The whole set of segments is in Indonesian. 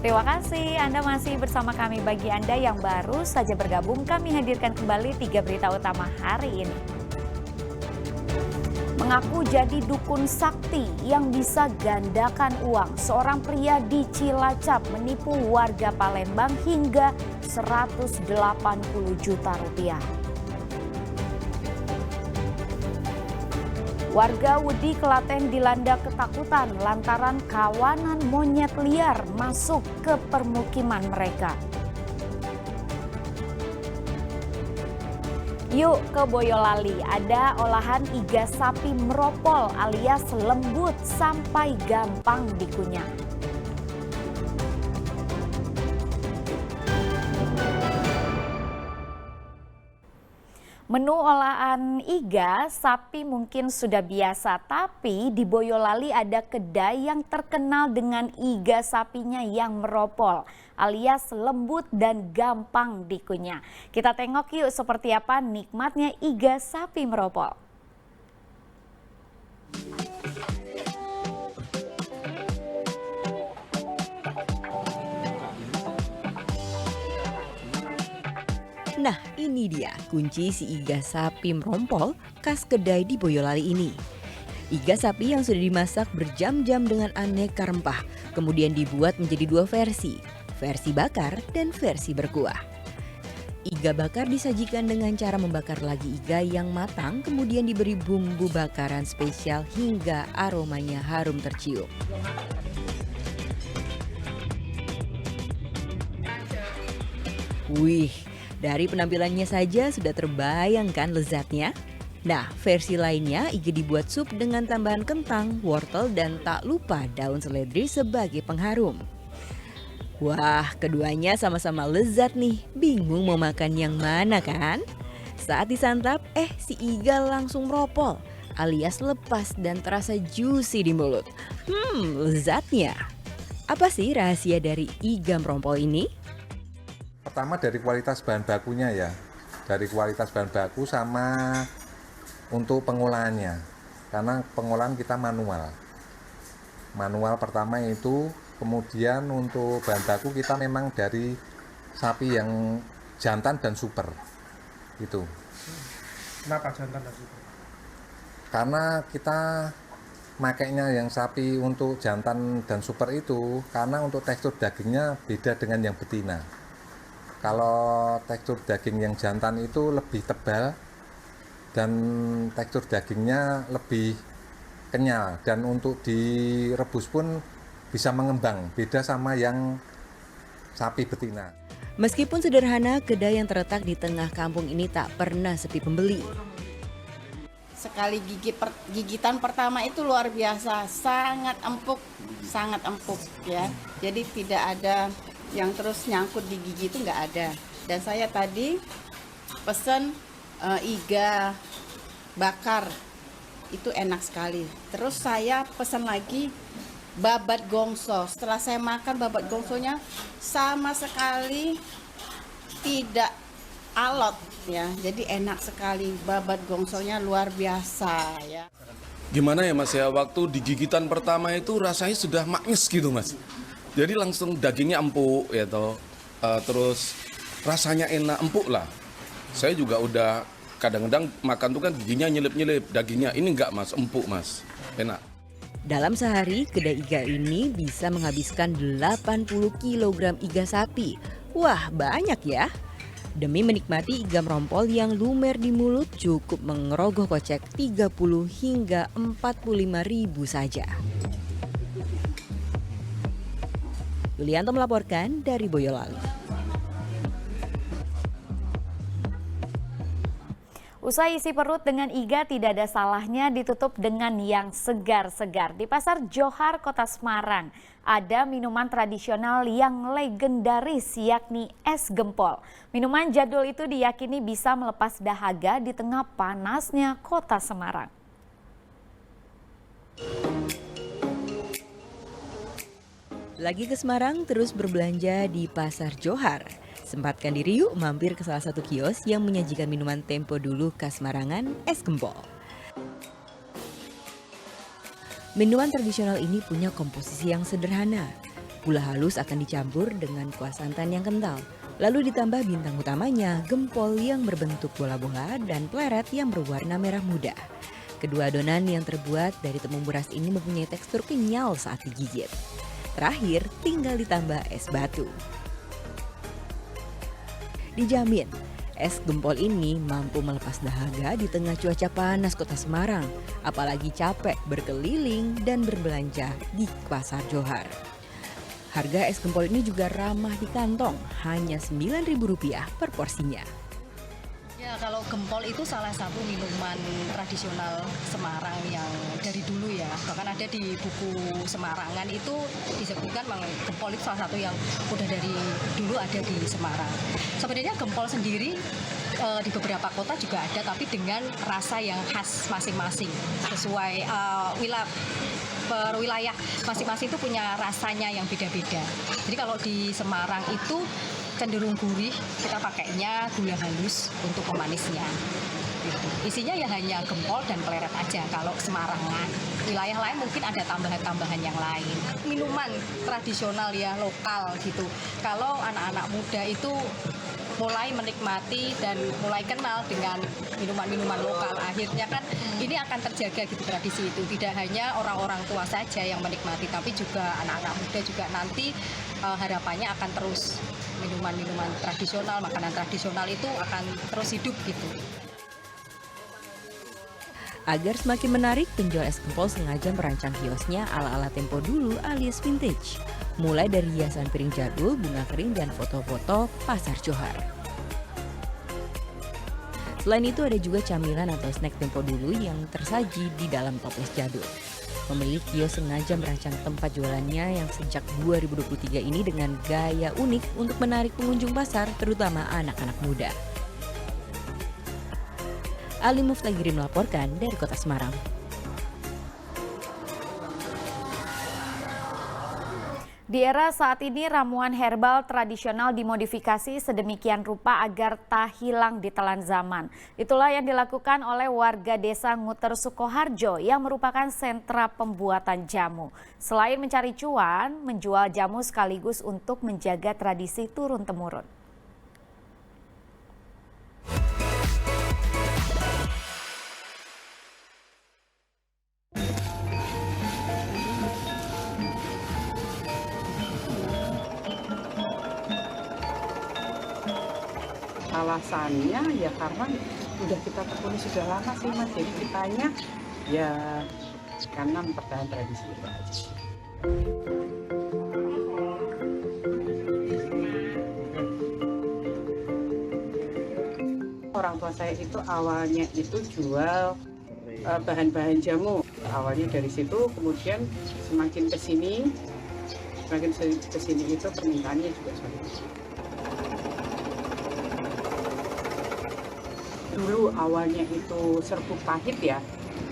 Terima kasih Anda masih bersama kami. Bagi Anda yang baru saja bergabung, kami hadirkan kembali 3 berita utama hari ini. Mengaku jadi dukun sakti yang bisa gandakan uang. Seorang pria di Cilacap menipu warga Palembang hingga 180 juta rupiah. Warga Wedi Klaten dilanda ketakutan lantaran kawanan monyet liar masuk ke permukiman mereka. Yuk ke Boyolali, ada olahan iga sapi meropol alias lembut sampai gampang dikunyah. Menu olahan iga sapi mungkin sudah biasa, tapi di Boyolali ada kedai yang terkenal dengan iga sapinya yang meropol, alias lembut dan gampang dikunyah. Kita tengok yuk seperti apa nikmatnya iga sapi meropol. Nah, ini dia kunci si iga sapi merompol khas kedai di Boyolali ini. Iga sapi yang sudah dimasak berjam-jam dengan aneka rempah, kemudian dibuat menjadi 2 versi, versi bakar dan versi berkuah. Iga bakar disajikan dengan cara membakar lagi iga yang matang, kemudian diberi bumbu bakaran spesial hingga aromanya harum tercium. Wih, dari penampilannya saja sudah terbayangkan lezatnya. Nah, versi lainnya iga dibuat sup dengan tambahan kentang, wortel, dan tak lupa daun seledri sebagai pengharum. Wah, keduanya sama-sama lezat nih. Bingung mau makan yang mana kan? Saat disantap, si iga langsung meropol alias lepas dan terasa juicy di mulut. Lezatnya. Apa sih rahasia dari iga merompol ini? Pertama dari kualitas bahan bakunya ya, dari kualitas bahan baku sama untuk pengolahannya, karena pengolahan kita manual pertama itu, kemudian untuk bahan baku kita memang dari sapi yang jantan dan super itu. Kenapa jantan dan super? Karena kita makainya yang sapi untuk jantan dan super itu karena untuk tekstur dagingnya beda dengan yang betina. Kalau tekstur daging yang jantan itu lebih tebal dan tekstur dagingnya lebih kenyal, dan untuk direbus pun bisa mengembang, beda sama yang sapi betina. Meskipun sederhana, kedai yang terletak di tengah kampung ini tak pernah sepi pembeli. Sekali gigitan pertama itu luar biasa, sangat empuk ya. Jadi tidak ada yang terus nyangkut di gigi, itu nggak ada. Dan saya tadi pesen iga bakar, itu enak sekali. Terus saya pesen lagi babat gongso. Setelah saya makan babat gongsonya sama sekali tidak alot ya, jadi enak sekali. Babat gongsonya luar biasa ya. Gimana ya Mas ya, waktu di gigitan pertama itu rasanya sudah manis gitu Mas. Jadi langsung dagingnya empuk ya toh. Terus rasanya enak, empuk lah. Saya juga udah kadang-kadang makan tuh kan giginya nyelip-nyelip, dagingnya ini enggak Mas, empuk Mas, enak. Dalam sehari, kedai iga ini bisa menghabiskan 80 kg iga sapi. Wah, banyak ya. Demi menikmati iga merompol yang lumer di mulut, cukup mengerogoh kocek 30 hingga 45 ribu saja. Yulianto melaporkan dari Boyolali. Usai isi perut dengan iga, tidak ada salahnya ditutup dengan yang segar-segar. Di Pasar Johar, Kota Semarang, ada minuman tradisional yang legendaris, yakni es gempol. Minuman jadul itu diyakini bisa melepas dahaga di tengah panasnya Kota Semarang. Lagi ke Semarang, terus berbelanja di Pasar Johar. Sempatkan diri yuk mampir ke salah satu kios yang menyajikan minuman tempo dulu khas Marangan, es gempol. Minuman tradisional ini punya komposisi yang sederhana. Gula halus akan dicampur dengan kuah santan yang kental. Lalu ditambah bintang utamanya, gempol yang berbentuk bola-bola dan pleret yang berwarna merah muda. Kedua adonan yang terbuat dari tepung beras ini mempunyai tekstur kenyal saat digigit. Terakhir, tinggal ditambah es batu. Dijamin, es gempol ini mampu melepas dahaga di tengah cuaca panas kota Semarang, apalagi capek berkeliling dan berbelanja di Pasar Johar. Harga es gempol ini juga ramah di kantong, hanya Rp9.000 per porsinya. Ya, kalau gempol itu salah satu minuman tradisional Semarang yang dari dulu ya. Bahkan ada di buku Semarangan itu disebutkan memang gempol itu salah satu yang udah dari dulu ada di Semarang. Sebenarnya gempol sendiri di beberapa kota juga ada, tapi dengan rasa yang khas masing-masing sesuai per wilayah masing-masing itu punya rasanya yang beda-beda. Jadi kalau di Semarang itu cenderung gurih, kita pakainya gula halus untuk pemanisnya. Gitu. Isinya ya hanya gempol dan pleret aja kalau Semarangan. Wilayah lain mungkin ada tambahan-tambahan yang lain. Minuman tradisional ya, lokal gitu. Kalau anak-anak muda itu mulai menikmati dan mulai kenal dengan minuman-minuman lokal, akhirnya kan ini akan terjaga gitu tradisi itu. Tidak hanya orang-orang tua saja yang menikmati, tapi juga anak-anak muda juga nanti harapannya akan terus minuman-minuman tradisional, makanan tradisional itu akan terus hidup gitu. Agar semakin menarik, penjual es gempol sengaja merancang kiosnya ala-ala tempo dulu alias vintage. Mulai dari hiasan piring jadul, bunga kering, dan foto-foto Pasar Johar. Selain itu ada juga camilan atau snack tempo dulu yang tersaji di dalam toples jadul. Pemilik kios sengaja merancang tempat jualannya yang sejak 2023 ini dengan gaya unik untuk menarik pengunjung pasar, terutama anak-anak muda. Ali Muftagiri melaporkan dari Kota Semarang. Di era saat ini, ramuan herbal tradisional dimodifikasi sedemikian rupa agar tak hilang ditelan zaman. Itulah yang dilakukan oleh warga desa Nguter Sukoharjo yang merupakan sentra pembuatan jamu. Selain mencari cuan, menjual jamu sekaligus untuk menjaga tradisi turun-temurun. Alasannya ya karena udah kita tekuni sudah lama sih Mas, jadi kitanya ya karena mempertahankan tradisi itu aja. Orang tua saya itu awalnya itu jual bahan-bahan jamu, awalnya dari situ, kemudian semakin kesini itu permintaannya juga semakin besar. Dulu awalnya itu serbuk pahit ya,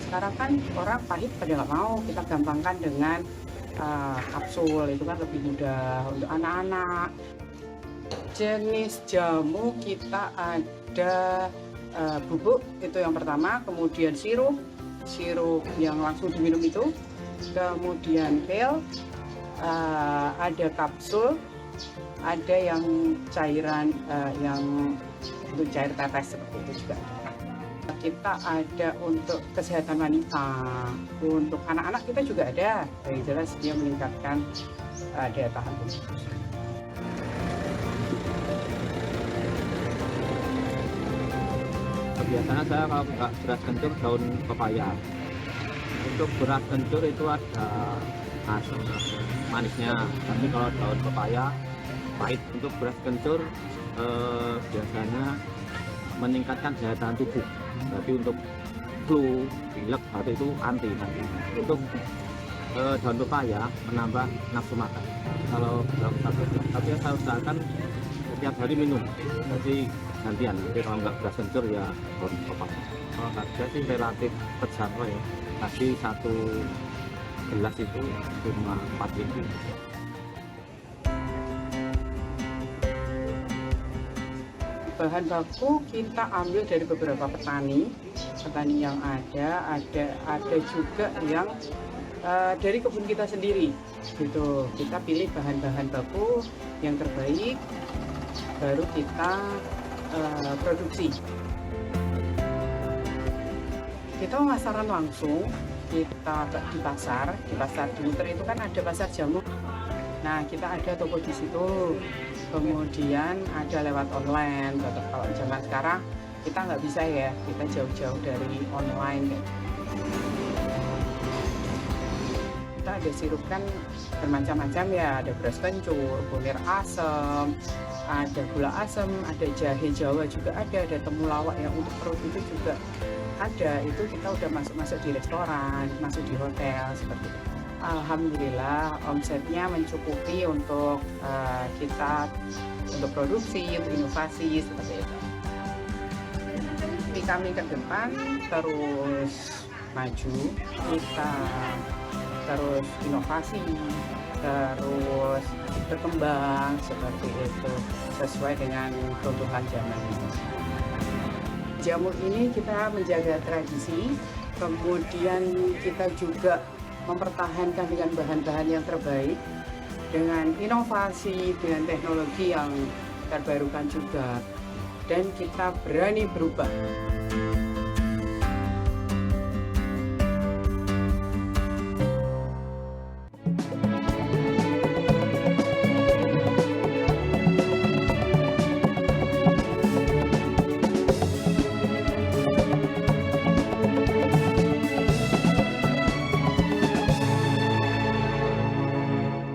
sekarang kan orang pahit pada nggak mau, kita gampangkan dengan kapsul, itu kan lebih mudah untuk anak-anak. Jenis jamu kita ada bubuk, itu yang pertama, kemudian sirup yang langsung diminum itu, kemudian pil, ada kapsul, ada yang cairan yang untuk cair tetes seperti itu juga. Kita ada untuk kesehatan wanita, untuk anak-anak kita juga ada, yang jelas dia meningkatkan daya tahan tubuh. Biasanya saya kalau buka beras kencur daun pepaya. Untuk beras kencur itu ada asam manisnya, tapi kalau daun pepaya pahit. Untuk beras kencur biasanya meningkatkan daya tahan tubuh. Jadi untuk flu, pilek, batuk itu anti. Untuk daun pepaya menambah nafsu makan. Kalau daun pepaya, tapi saya usahakan setiap hari minum. Jadi gantian. Jadi kalau nggak beras kencur ya daun pepaya. Kalau harga sih relatif terjangkau ya. Tadi satu gelas itu cuma 4.000. Bahan baku kita ambil dari beberapa petani yang ada juga yang dari kebun kita sendiri gitu. Kita pilih bahan-bahan baku yang terbaik, baru kita produksi. Kita pemasaran langsung, kita di pasar Dimuter itu kan ada pasar jamu. Nah, kita ada toko di situ, kemudian ada lewat online. Kalau zaman sekarang kita nggak bisa ya, kita jauh-jauh dari online. Kita ada sirup kan bermacam-macam ya, ada beras kencur, kunir asem, ada gula asem, ada jahe Jawa juga ada temulawak yang untuk perut itu juga ada. Itu kita udah masuk di restoran, masuk di hotel seperti itu. Alhamdulillah omsetnya mencukupi untuk kita untuk produksi, untuk inovasi seperti itu. Di kami ke depan terus maju, kita terus inovasi, terus berkembang seperti itu sesuai dengan kebutuhan zaman ini. Jamur ini kita menjaga tradisi, kemudian kita juga mempertahankan dengan bahan-bahan yang terbaik, dengan inovasi, dengan teknologi yang terbarukan juga, dan kita berani berubah.